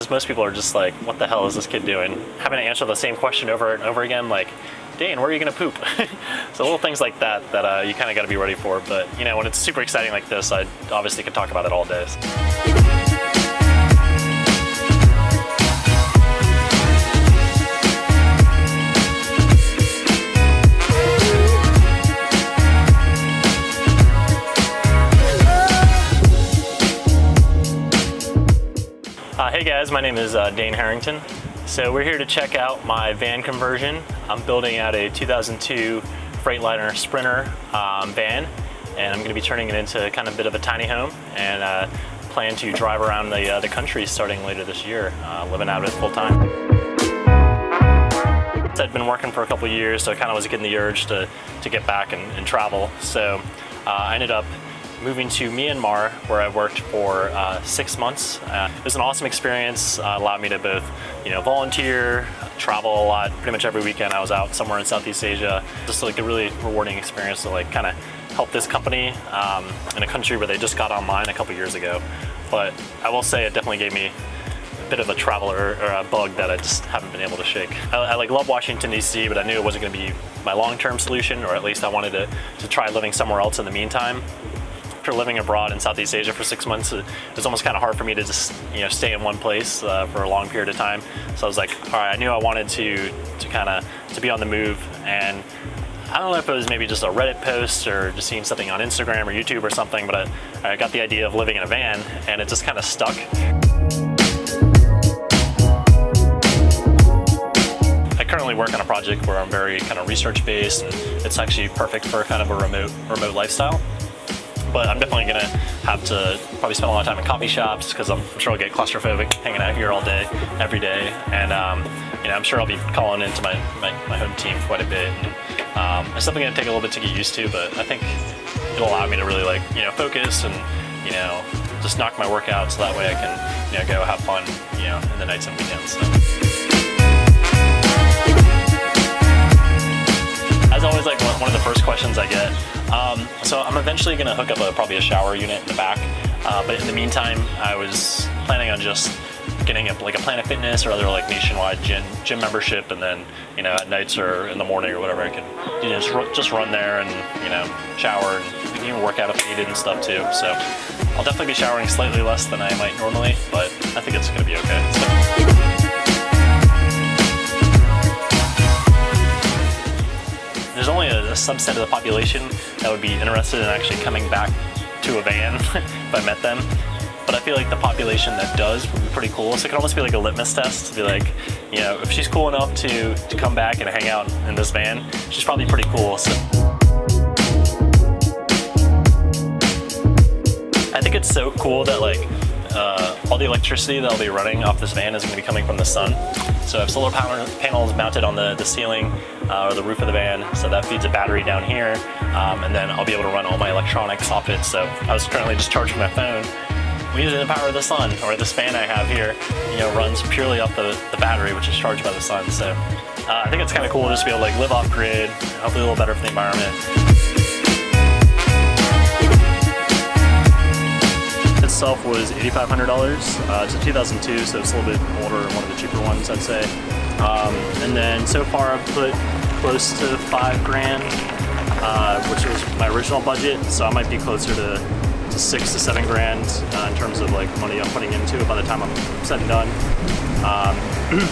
Most people are just like, what the hell is this kid doing? Having to answer the same question over and over again, like, Dane, where are you gonna poop? So little things like that you kind of got to be ready for. But you know, when it's super exciting like this, I obviously could talk about it all day. Hey guys, my name is Dane Harrington. So we're here to check out my van conversion. I'm building out a 2002 Freightliner Sprinter van, and I'm going to be turning it into kind of a bit of a tiny home, and plan to drive around the country starting later this year, living out of it full time. I'd been working for a couple of years, so I kind of was getting the urge to get back and travel. So I ended up moving to Myanmar, where I worked for 6 months. It was an awesome experience. Allowed me to both, volunteer, travel a lot. Pretty much every weekend I was out somewhere in Southeast Asia. Just like a really rewarding experience to like kind of help this company in a country where they just got online a couple years ago. But I will say it definitely gave me a bit of a traveler or a bug that I just haven't been able to shake. I like love Washington DC, but I knew it wasn't going to be my long-term solution, or at least I wanted to try living somewhere else in the meantime. After living abroad in Southeast Asia for 6 months, it was almost kind of hard for me to just stay in one place for a long period of time. So I was like, all right, I knew I wanted to be on the move, and I don't know if it was maybe just a Reddit post or just seeing something on Instagram or YouTube or something, but I got the idea of living in a van, and it just kind of stuck. I currently work on a project where I'm very kind of research-based, and it's actually perfect for kind of a remote lifestyle. But I'm definitely gonna have to probably spend a lot of time in coffee shops, because I'm sure I'll get claustrophobic hanging out here all day, every day. And I'm sure I'll be calling into my home team quite a bit. And, it's something gonna take a little bit to get used to, but I think it'll allow me to really focus and just knock my work out, so that way I can go have fun in the nights and weekends. So. As always, like one of the first questions I get. So I'm eventually going to hook up probably a shower unit in the back, but in the meantime, I was planning on just getting a Planet Fitness or other like nationwide gym membership, and then at nights or in the morning or whatever, I can just run there and shower and even work out if needed and stuff too. So I'll definitely be showering slightly less than I might normally, but I think it's going to be okay. So. There's only a subset of the population that would be interested in actually coming back to a van if I met them. But I feel like the population that does would be pretty cool. So it could almost be like a litmus test to be like, if she's cool enough to come back and hang out in this van, she's probably pretty cool. So I think it's so cool that all the electricity that I'll be running off this van is going to be coming from the sun. So I have solar panels mounted on the ceiling or the roof of the van, so that feeds a battery down here, and then I'll be able to run all my electronics off it. So I was currently just charging my phone. We're using the power of the sun, or this fan I have here, runs purely off the battery, which is charged by the sun. So I think it's kind of cool just to be able to live off grid, hopefully a little better for the environment. Itself was $8,500. It's a 2002, so it's a little bit older, one of the cheaper ones, I'd say. And then so far I've put close to $5,000, which was my original budget. So I might be closer to $6,000 to $7,000 in terms of like money I'm putting into it by the time I'm said and done.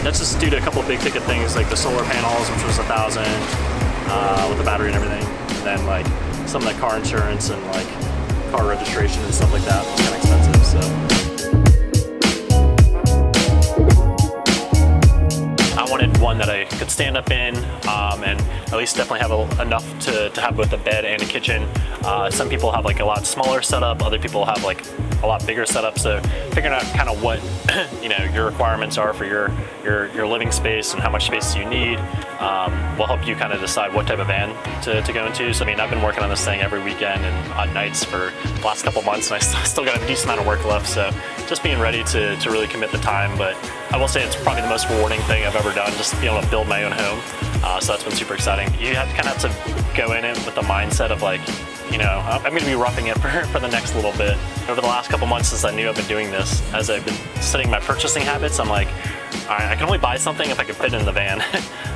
That's just due to a couple of big ticket things like the solar panels, which was $1,000 with the battery and everything. And then like some of the car insurance and like car registration and stuff like that was kind of expensive. So I wanted one that I could stand up in, and at least definitely have enough to have both a bed and a kitchen. Some people have like a lot smaller setup, other people have like a lot bigger setup. So figuring out kind of what your requirements are for your living space and how much space you need will help you kind of decide what type of van to go into. So I mean, I've been working on this thing every weekend and on nights for the last couple months, and I still got a decent amount of work left. So just being ready to really commit the time. But I will say it's probably the most rewarding thing I've ever done, just being able to build my own home. So that's been super exciting. You kind of have to go in it with the mindset of like, you know, I'm going to be roughing it for the next little bit. Over the last couple months since I knew I've been doing this, as I've been studying my purchasing habits, I'm like, all right, I can only buy something if I can fit it in the van.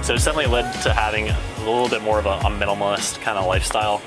So it's definitely led to having a little bit more of a minimalist kind of lifestyle.